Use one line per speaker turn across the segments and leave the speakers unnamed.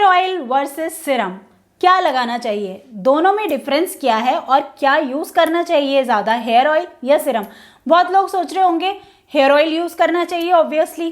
Hair oil versus Siram, क्या लगाना चाहिए, दोनों में डिफरेंस क्या है और क्या यूज़ करना चाहिए ज़्यादा, हेयर ऑयल या सिरम। बहुत लोग सोच रहे होंगे हेयर ऑयल यूज़ करना चाहिए ऑब्वियसली,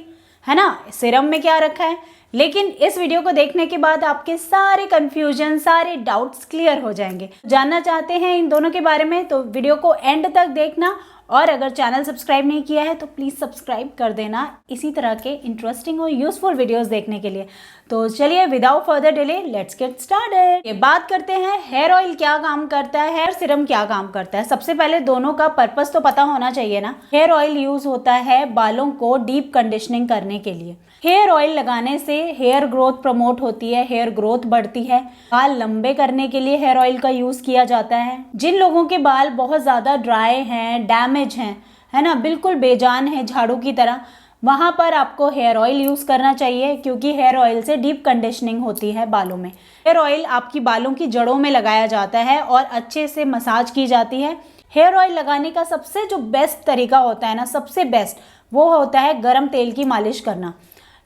है ना, सिरम में क्या रखा है। लेकिन इस वीडियो को देखने के बाद आपके सारे कन्फ्यूजन, सारे डाउट्स क्लियर हो जाएंगे। जानना चाहते हैं इन दोनों के बारे में तो वीडियो को एंड तक देखना, और अगर चैनल सब्सक्राइब नहीं किया है तो प्लीज़ सब्सक्राइब कर देना इसी तरह के इंटरेस्टिंग और यूजफुल वीडियोस देखने के लिए। तो चलिए without further delay let's get started. ये बात करते हैं हेयर ऑयल क्या काम करता है, हेयर सिरम क्या काम करता है। सबसे पहले दोनों का पर्पस तो पता होना चाहिए ना। हेयर ऑयल यूज होता है बालों को डीप कंडीशनिंग करने के लिए। हेयर ऑयल लगाने से हेयर ग्रोथ प्रमोट होती है, हेयर ग्रोथ बढ़ती है। बाल लंबे करने के लिए हेयर ऑयल का यूज किया जाता है। जिन लोगों के बाल बहुत ज़्यादा ड्राई हैं, डैमेज हैं, है ना, बिल्कुल बेजान है झाड़ू की तरह, वहाँ पर आपको हेयर ऑयल यूज़ करना चाहिए, क्योंकि हेयर ऑयल से डीप कंडीशनिंग होती है बालों में। हेयर ऑयल आपकी बालों की जड़ों में लगाया जाता है और अच्छे से मसाज की जाती है। हेयर ऑयल लगाने का सबसे जो बेस्ट तरीका होता है ना, सबसे बेस्ट वो होता है गर्म तेल की मालिश करना।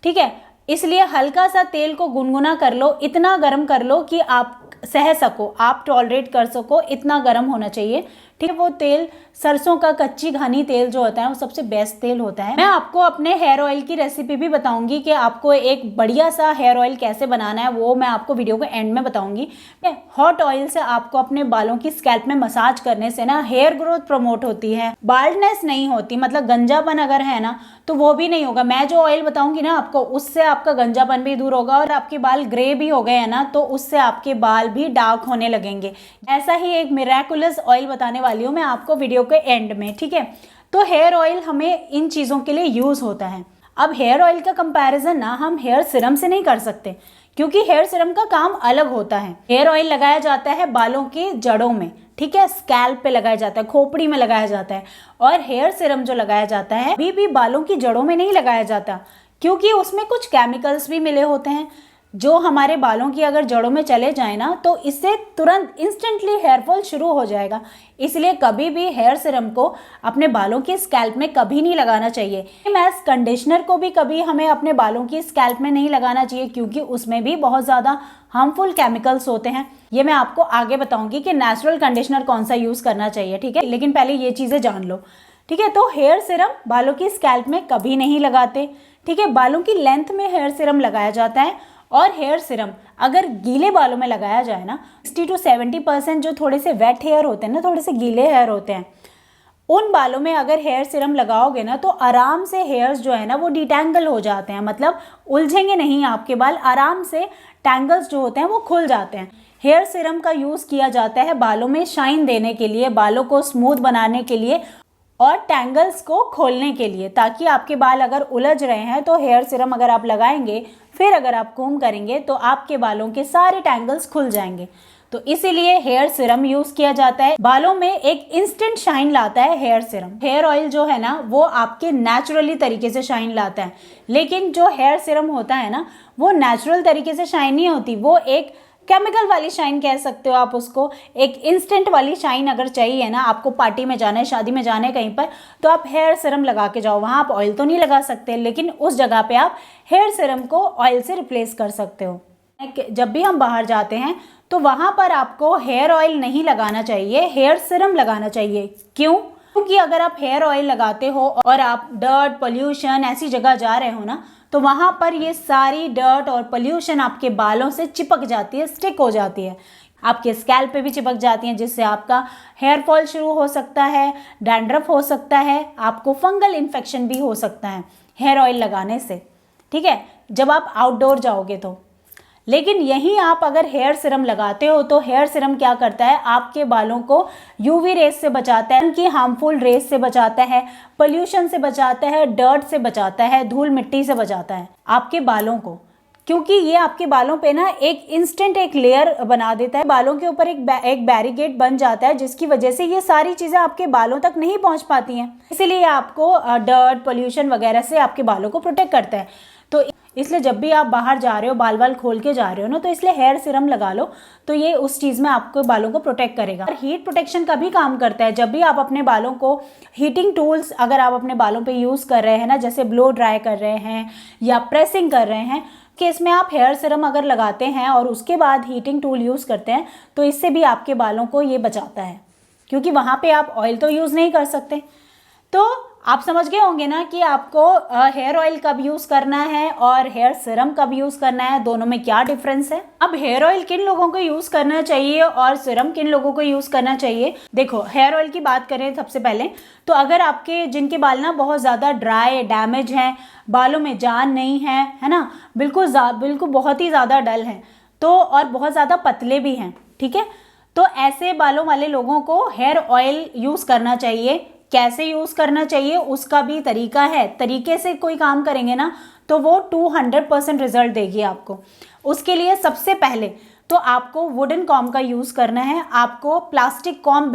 ठीक है, इसलिए हल्का सा तेल को गुनगुना कर लो, इतना गर्म कर लो कि आप सह सको, आप टॉलरेट कर सको, इतना गर्म होना चाहिए। ठीक है, वो तेल सरसों का कच्ची घानी तेल जो होता है वो सबसे बेस्ट तेल होता है। मैं आपको अपने हेयर ऑयल की रेसिपी भी बताऊंगी कि आपको एक बढ़िया सा हेयर ऑयल कैसे बनाना है, वो मैं आपको वीडियो के एंड में बताऊंगी। हॉट ऑयल से आपको अपने बालों की स्कैल्प में मसाज करने से ना हेयर ग्रोथ प्रमोट होती है, बाल्डनेस नहीं होती, मतलब गंजापन अगर है ना तो वो भी नहीं होगा। मैं जो ऑयल बताऊंगी ना आपको, उससे आपका गंजापन भी दूर होगा, और आपके बाल ग्रे भी हो गए हैं ना तो उससे आपके बाल भी डार्क होने लगेंगे। ऐसा ही एक मिरेकुलस ऑयल बताने वाली हूँ मैं आपको वीडियो के एंड में। ठीक है, तो हेयर ऑयल हमें इन चीज़ों के लिए यूज़ होता है। अब हेयर ऑयल का कंपैरिजन ना हम हेयर सिरम से नहीं कर सकते, क्योंकि हेयर सिरम का काम अलग होता है। हेयर ऑयल लगाया जाता है बालों की जड़ों में, ठीक है, स्कैल्प पे लगाया जाता है, खोपड़ी में लगाया जाता है। और हेयर सिरम जो लगाया जाता है अभी भी बालों की जड़ों में नहीं लगाया जाता, क्योंकि उसमें कुछ केमिकल्स भी मिले होते हैं जो हमारे बालों की अगर जड़ों में चले जाए ना तो इससे तुरंत इंस्टेंटली हेयर फॉल शुरू हो जाएगा। इसलिए कभी भी हेयर सिरम को अपने बालों की स्कैल्प में कभी नहीं लगाना चाहिए। एज कंडीशनर को भी कभी हमें अपने बालों की स्कैल्प में नहीं लगाना चाहिए, क्योंकि उसमें भी बहुत ज़्यादा हार्मफुल केमिकल्स होते हैं। ये मैं आपको आगे बताऊंगी कि नेचुरल कंडीशनर कौन सा यूज़ करना चाहिए। ठीक है, लेकिन पहले ये चीज़ें जान लो। ठीक है, तो हेयर सिरम बालों की स्कैल्प में कभी नहीं लगाते। ठीक है, बालों की लेंथ में हेयर सिरम लगाया जाता है। और हेयर सिरम अगर गीले बालों में लगाया जाए ना, 60 to 70% जो थोड़े से वेट हेयर होते हैं ना, थोड़े से गीले हेयर होते हैं, उन बालों में अगर हेयर सिरम लगाओगे ना तो आराम से हेयर्स जो है ना वो डिटैंगल हो जाते हैं, मतलब उलझेंगे नहीं आपके बाल, आराम से टैंगल्स जो होते हैं वो खुल जाते हैं। हेयर सिरम का यूज़ किया जाता है बालों में शाइन देने के लिए, बालों को स्मूथ बनाने के लिए और टैंगल्स को खोलने के लिए, ताकि आपके बाल अगर उलझ रहे हैं तो हेयर सिरम अगर आप लगाएंगे, फिर अगर आप कोम करेंगे तो आपके बालों के सारे टैंगल्स खुल जाएंगे। तो इसीलिए हेयर सिरम यूज किया जाता है। बालों में एक इंस्टेंट शाइन लाता है हेयर सिरम। हेयर ऑयल जो है ना वो आपके नेचुरली तरीके से शाइन लाता है, लेकिन जो हेयर सिरम होता है ना वो नेचुरल तरीके से शाइन नहीं होती, वो एक केमिकल वाली शाइन कह सकते हो आप उसको। एक इंस्टेंट वाली शाइन अगर चाहिए ना, आपको पार्टी में जाना है, शादी में जाना है कहीं पर, तो आप हेयर सिरम लगा के जाओ। वहाँ आप ऑयल तो नहीं लगा सकते, लेकिन उस जगह पे आप हेयर सिरम को ऑयल से रिप्लेस कर सकते हो। जब भी हम बाहर जाते हैं तो वहाँ पर आपको हेयर ऑयल नहीं लगाना चाहिए, हेयर सिरम लगाना चाहिए। क्यों? क्योंकि अगर आप हेयर ऑयल लगाते हो और आप डर्ट, पोल्यूशन ऐसी जगह जा रहे हो ना, तो वहाँ पर ये सारी डर्ट और पोल्यूशन आपके बालों से चिपक जाती है, स्टिक हो जाती है, आपके स्कैल्प पे भी चिपक जाती हैं, जिससे आपका हेयर फॉल शुरू हो सकता है, डैंड्रफ हो सकता है, आपको फंगल इन्फेक्शन भी हो सकता है हेयर ऑयल लगाने से। ठीक है, जब आप आउटडोर जाओगे तो। लेकिन यहीं आप अगर हेयर सिरम लगाते हो तो हेयर सिरम क्या करता है, आपके बालों को यूवी रेस से बचाता है, उनकी हार्मफुल रेस से बचाता है, पोल्यूशन से बचाता है, डर्ट से बचाता है, धूल मिट्टी से बचाता है आपके बालों को। क्योंकि ये आपके बालों पे ना एक इंस्टेंट एक लेयर बना देता है, बालों के ऊपर एक बैरिकेड बन जाता है, जिसकी वजह से ये सारी चीज़ें आपके बालों तक नहीं पहुंच पाती हैं। इसीलिए आपको डर्ट, पोल्यूशन वगैरह से आपके बालों को प्रोटेक्ट करता है। तो इसलिए जब भी आप बाहर जा रहे हो, बाल बाल खोल के जा रहे हो ना, तो इसलिए हेयर सीरम लगा लो, तो ये उस चीज़ में आपको बालों को प्रोटेक्ट करेगा। और हीट प्रोटेक्शन का भी काम करता है। जब भी आप अपने बालों को हीटिंग टूल्स अगर आप अपने बालों पे यूज़ कर रहे हैं ना, जैसे ब्लो ड्राई कर रहे हैं या प्रेसिंग कर रहे हैं, केस में आप हेयर सीरम अगर लगाते हैं और उसके बाद हीटिंग टूल यूज़ करते हैं, तो इससे भी आपके बालों को ये बचाता है, क्योंकि वहाँ पे आप ऑयल तो यूज़ नहीं कर सकते। तो आप समझ गए होंगे ना कि आपको हेयर ऑयल कब यूज़ करना है और हेयर सीरम कब यूज़ करना है, दोनों में क्या डिफरेंस है। अब हेयर ऑयल किन लोगों को यूज़ करना चाहिए और सीरम किन लोगों को यूज़ करना चाहिए। देखो, हेयर ऑयल की बात करें सबसे पहले, तो अगर आपके जिनके बाल ना बहुत ज़्यादा ड्राई, डैमेज हैं, बालों में जान नहीं है ना, बिल्कुल बहुत ही ज़्यादा डल हैं, तो और बहुत ज़्यादा पतले भी हैं, ठीक है, तो ऐसे बालों वाले लोगों को हेयर ऑयल यूज़ करना चाहिए। कैसे यूज़ करना चाहिए उसका भी तरीका है। तरीके से कोई काम करेंगे ना तो वो 200% रिजल्ट देगी आपको। उसके लिए सबसे पहले तो आपको वुडन कॉम्ब का यूज़ करना है। आपको प्लास्टिक कॉम्ब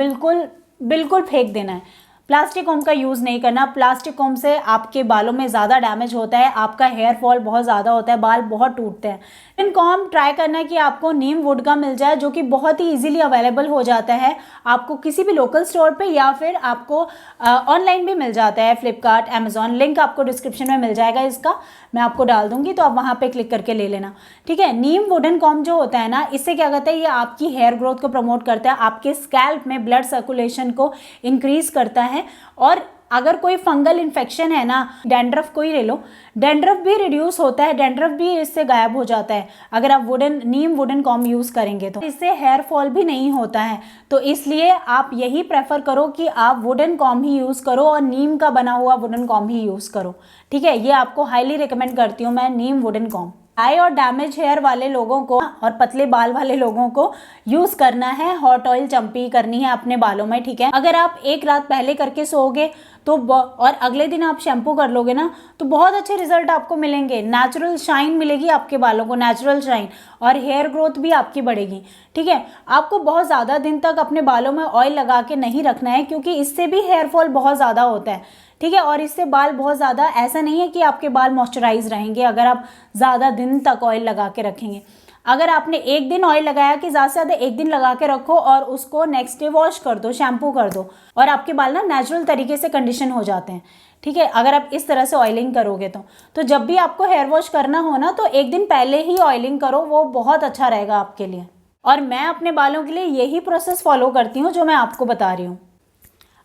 बिल्कुल फेंक देना है। प्लास्टिक कॉम्ब का यूज़ नहीं करना। प्लास्टिक कॉम्ब से आपके बालों में ज़्यादा डैमेज होता है, आपका हेयर फॉल बहुत ज़्यादा होता है, बाल बहुत टूटते हैं। इन कॉम्ब ट्राई करना है कि आपको नीम वुड का मिल जाए, जो कि बहुत ही इजीली अवेलेबल हो जाता है आपको किसी भी लोकल स्टोर पे, या फिर आपको ऑनलाइन भी मिल जाता है, फ्लिपकार्ट, अमेजॉन। लिंक आपको डिस्क्रिप्शन में मिल जाएगा, इसका मैं आपको डाल दूंगी, तो आप वहाँ पे क्लिक करके ले लेना, ठीक है। नीम वुडन कॉम्ब जो होता है ना, इससे क्या करता है, ये आपकी हेयर ग्रोथ को प्रमोट करता है, आपके स्कैल्प में ब्लड सर्कुलेशन को इंक्रीज करता है। और अगर कोई फंगल इन्फेक्शन है ना, डैंड्रफ को ही ले लो, डैंड्रफ भी रिड्यूस होता है, डैंड्रफ भी इससे गायब हो जाता है अगर आप नीम वुडन कॉम्ब यूज़ करेंगे तो। इससे हेयर फॉल भी नहीं होता है, तो इसलिए आप यही प्रेफर करो कि आप वुडन कॉम्ब ही यूज़ करो और नीम का बना हुआ वुडन कॉम्ब ही यूज़ करो, ठीक है। ये आपको हाईली रिकमेंड करती हूँ मैं, नीम वुडन कॉम्ब। ड्राई और डैमेज हेयर वाले लोगों को और पतले बाल वाले लोगों को यूज करना है हॉट ऑयल चंपी करनी है अपने बालों में, ठीक है। अगर आप एक रात पहले करके सोओगे तो और अगले दिन आप शैम्पू कर लोगे ना, तो बहुत अच्छे रिजल्ट आपको मिलेंगे। नेचुरल शाइन मिलेगी आपके बालों को, नेचुरल शाइन, और हेयर ग्रोथ भी आपकी बढ़ेगी, ठीक है। आपको बहुत ज़्यादा दिन तक अपने बालों में ऑयल लगा के नहीं रखना है, क्योंकि इससे भी हेयर फॉल बहुत ज़्यादा होता है, ठीक है। और इससे बाल बहुत ज़्यादा, ऐसा नहीं है कि आपके बाल मॉइस्चराइज रहेंगे अगर आप ज़्यादा दिन तक ऑयल लगा के रखेंगे। अगर आपने एक दिन ऑयल लगाया, कि ज़्यादा से ज़्यादा एक दिन लगा के रखो और उसको नेक्स्ट डे वॉश कर दो, शैम्पू कर दो, और आपके बाल ना नेचुरल तरीके से कंडीशन हो जाते हैं, ठीक है, अगर आप इस तरह से ऑयलिंग करोगे तो जब भी आपको हेयर वॉश करना हो ना, तो एक दिन पहले ही ऑयलिंग करो, वो बहुत अच्छा रहेगा आपके लिए। और मैं अपने बालों के लिए यही प्रोसेस फॉलो करती हूँ जो मैं आपको बता रही हूँ।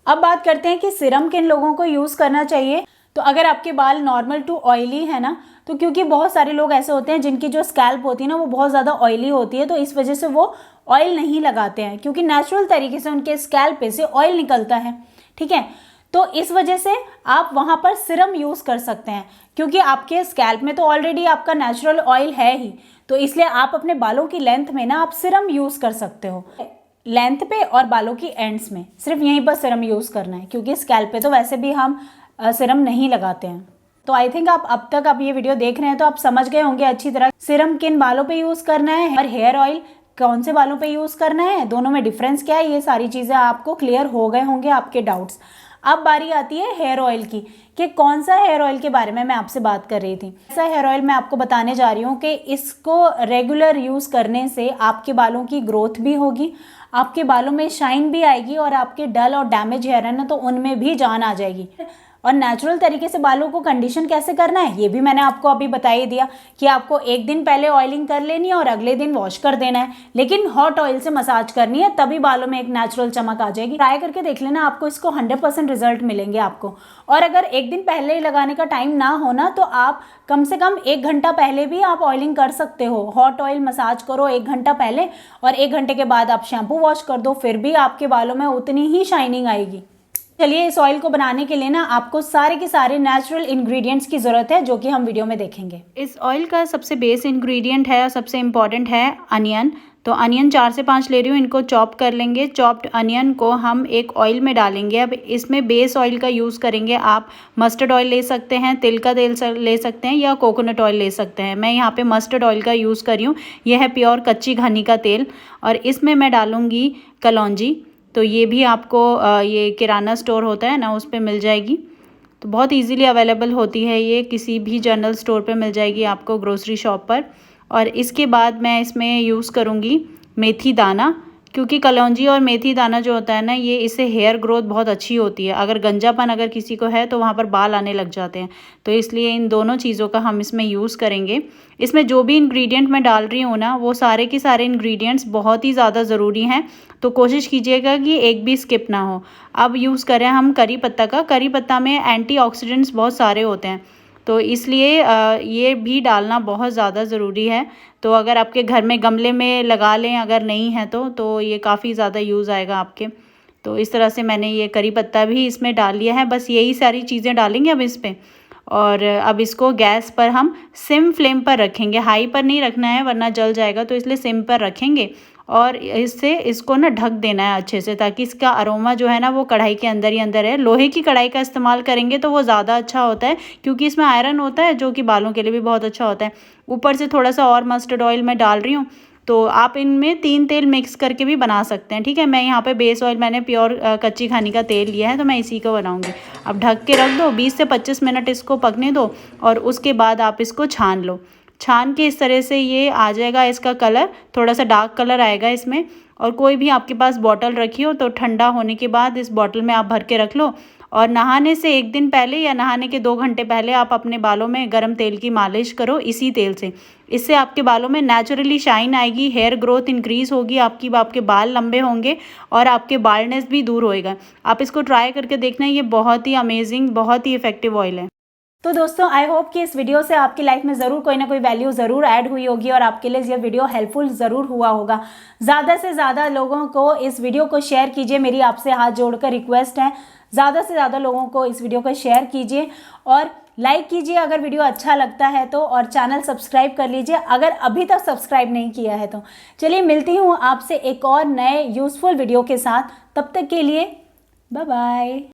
अब बात करते हैं कि सीरम किन लोगों को यूज़ करना चाहिए। तो अगर आपके बाल नॉर्मल टू ऑयली है ना, तो क्योंकि बहुत सारे लोग ऐसे होते हैं जिनकी जो स्कैल्प होती है ना वो बहुत ज़्यादा ऑयली होती है, तो इस वजह से वो ऑयल नहीं लगाते हैं, क्योंकि नेचुरल तरीके से उनके स्कैल्प पे से ऑयल निकलता है, ठीक है। तो इस वजह से आप वहाँ पर सीरम यूज़ कर सकते हैं, क्योंकि आपके स्कैल्प में तो ऑलरेडी आपका नेचुरल ऑयल है ही, तो इसलिए आप अपने बालों की लेंथ में ना आप सीरम यूज़ कर सकते हो। लेंथ पे और बालों की एंड्स में सिर्फ यहीं पर सीरम यूज़ करना है, क्योंकि स्कैल्प पे तो वैसे भी हम सीरम नहीं लगाते हैं। तो आई थिंक आप अब तक आप ये वीडियो देख रहे हैं तो आप समझ गए होंगे अच्छी तरह सीरम किन बालों पे यूज़ करना है और हेयर ऑयल कौन से बालों पे यूज़ करना है, दोनों में डिफरेंस क्या है, ये सारी चीज़ें आपको क्लियर हो गए होंगे आपके डाउट्स। अब बारी आती है हेयर ऑयल की, कि कौन सा हेयर ऑयल के बारे में मैं आपसे बात कर रही थी। ऐसा हेयर ऑयल मैं आपको बताने जा रही हूँ कि इसको रेगुलर यूज़ करने से आपके बालों की ग्रोथ भी होगी, आपके बालों में शाइन भी आएगी, और आपके डल और डैमेज हेयर है ना तो उनमें भी जान आ जाएगी। और नेचुरल तरीके से बालों को कंडीशन कैसे करना है ये भी मैंने आपको अभी बता ही दिया, कि आपको एक दिन पहले ऑयलिंग कर लेनी है और अगले दिन वॉश कर देना है, लेकिन हॉट ऑयल से मसाज करनी है, तभी बालों में एक नेचुरल चमक आ जाएगी। ट्राई करके देख लेना, आपको इसको 100% रिजल्ट मिलेंगे आपको। और अगर एक दिन पहले ही लगाने का टाइम ना हो ना, तो आप कम से कम 1 घंटा पहले भी आप ऑयलिंग कर सकते हो। हॉट ऑयल मसाज करो 1 घंटा पहले, और 1 घंटे के बाद आप शैम्पू वॉश कर दो, फिर भी आपके बालों में उतनी ही शाइनिंग आएगी। चलिए, इस ऑयल को बनाने के लिए ना आपको सारे के सारे नेचुरल इंग्रेडिएंट्स की ज़रूरत है, जो कि हम वीडियो में देखेंगे। इस ऑयल का सबसे बेस इंग्रेडिएंट है और सबसे इम्पॉर्टेंट है अनियन। तो अनियन 4 से 5 ले रही हूँ, इनको चॉप कर लेंगे। चॉप्ड अनियन को हम एक ऑयल में डालेंगे। अब इसमें बेस ऑयल का यूज़ करेंगे। आप मस्टर्ड ऑयल ले सकते हैं, तिल का तेल ले सकते हैं, या कोकोनट ऑयल ले सकते हैं। मैं यहाँ पे मस्टर्ड ऑयल का यूज़ कर रही हूँ। यह है प्योर कच्ची घनी का तेल, और इसमें मैं डालूँगी कलौंजी। तो ये भी आपको ये किराना स्टोर होता है ना, उस पर मिल जाएगी। तो बहुत इजीली अवेलेबल होती है ये, किसी भी जनरल स्टोर पे मिल जाएगी आपको, ग्रोसरी शॉप पर। और इसके बाद मैं इसमें यूज़ करूँगी मेथी दाना, क्योंकि कलौंजी और मेथी दाना जो होता है ना, ये इससे हेयर ग्रोथ बहुत अच्छी होती है। अगर गंजापन अगर किसी को है तो वहाँ पर बाल आने लग जाते हैं, तो इसलिए इन दोनों चीज़ों का हम इसमें यूज़ करेंगे। इसमें जो भी इंग्रेडिएंट मैं डाल रही हूँ ना, वो सारे के सारे इंग्रेडिएंट्स बहुत ही ज़्यादा ज़रूरी हैं, तो कोशिश कीजिएगा कि एक भी स्किप ना हो। अब यूज़ करें हम करी पत्ता का। करी पत्ता में एंटीऑक्सीडेंट्स बहुत सारे होते हैं, तो इसलिए ये भी डालना बहुत ज़्यादा ज़रूरी है। तो अगर आपके घर में गमले में लगा लें, अगर नहीं है तो ये काफ़ी ज़्यादा यूज़ आएगा आपके। तो इस तरह से मैंने ये करी पत्ता भी इसमें डाल लिया है। बस यही सारी चीज़ें डालेंगे अब इस पे, और अब इसको गैस पर हम सिम फ्लेम पर रखेंगे, हाई पर नहीं रखना है वरना जल जाएगा, तो इसलिए सिम पर रखेंगे। और इससे इसको ना ढक देना है अच्छे से, ताकि इसका अरोमा जो है ना वो कढ़ाई के अंदर ही अंदर है। लोहे की कढ़ाई का इस्तेमाल करेंगे तो वो ज़्यादा अच्छा होता है, क्योंकि इसमें आयरन होता है जो कि बालों के लिए भी बहुत अच्छा होता है। ऊपर से थोड़ा सा और मस्टर्ड ऑयल मैं डाल रही हूँ, तो आप इनमें 3 तेल मिक्स करके भी बना सकते हैं, ठीक है। मैं यहाँ पे बेस ऑयल मैंने प्योर कच्ची घानी का तेल लिया है, तो मैं इसी को बनाऊँगी। अब ढक के रख दो, 20 से 25 मिनट इसको पकने दो, और उसके बाद आप इसको छान लो। छान के इस तरह से ये आ जाएगा, इसका कलर थोड़ा सा डार्क कलर आएगा इसमें। और कोई भी आपके पास बॉटल रखी हो तो ठंडा होने के बाद इस बॉटल में आप भर के रख लो, और नहाने से 1 दिन पहले या नहाने के 2 घंटे पहले आप अपने बालों में गर्म तेल की मालिश करो इसी तेल से। इससे आपके बालों में नेचुरली शाइन आएगी, हेयर ग्रोथ इंक्रीज़ होगी, आपके बाल लंबे होंगे और आपके बाल्डनेस भी दूर होएगा। आप इसको ट्राई करके देखना, ये बहुत ही अमेजिंग, बहुत ही इफेक्टिव ऑयल है। तो दोस्तों, आई होप कि इस वीडियो से आपकी लाइफ में ज़रूर कोई ना कोई वैल्यू ज़रूर ऐड हुई होगी और आपके लिए ये वीडियो हेल्पफुल ज़रूर हुआ होगा। ज़्यादा से ज़्यादा लोगों को इस वीडियो को शेयर कीजिए, मेरी आपसे हाथ जोड़कर रिक्वेस्ट है। ज़्यादा से ज़्यादा लोगों को इस वीडियो को शेयर कीजिए और लाइक कीजिए अगर वीडियो अच्छा लगता है तो, और चैनल सब्सक्राइब कर लीजिए अगर अभी तक सब्सक्राइब नहीं किया है तो। चलिए मिलती हूँ आपसे एक और नए यूज़फुल वीडियो के साथ, तब तक के लिए बाय बाय।